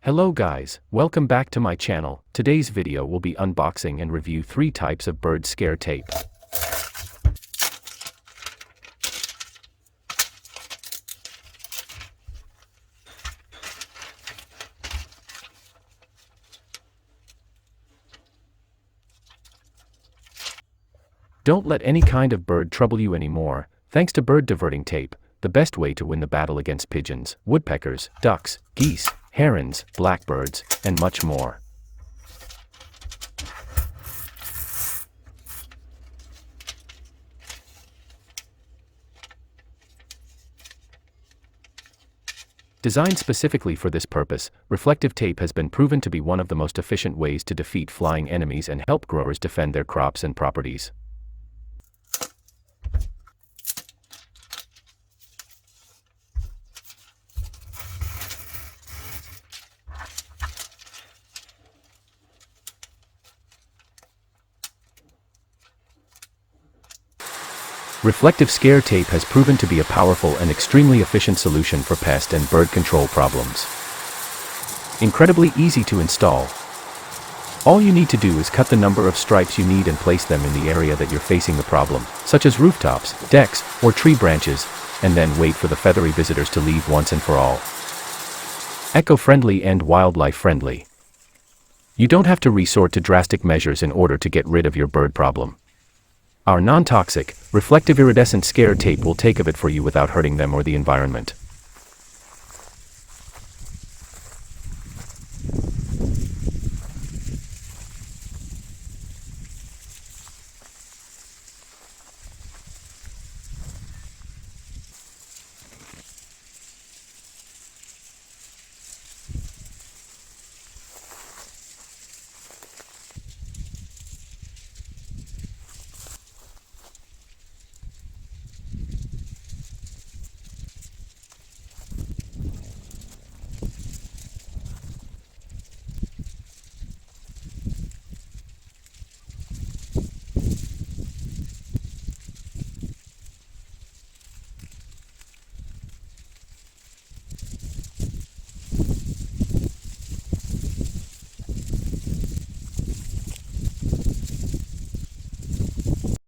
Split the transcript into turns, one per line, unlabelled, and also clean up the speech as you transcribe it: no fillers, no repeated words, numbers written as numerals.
Hello guys, welcome back to my channel. Today's video will be unboxing and review 3 types of bird scare tape. Don't let any kind of bird trouble you anymore, thanks to bird diverting tape, the best way to win the battle against pigeons, woodpeckers, ducks, geese, herons, blackbirds, and much more. Designed specifically for this purpose, reflective tape has been proven to be one of the most efficient ways to defeat flying enemies and help growers defend their crops and properties. Reflective scare tape has proven to be a powerful and extremely efficient solution for pest and bird control problems. Incredibly easy to install. All you need to do is cut the number of stripes you need and place them in the area that you're facing the problem, such as rooftops, decks, or tree branches, and then wait for the feathery visitors to leave once and for all. Eco-friendly and wildlife-friendly. You don't have to resort to drastic measures in order to get rid of your bird problem. Our non-toxic, reflective iridescent scare tape will take of it for you without hurting them or the environment.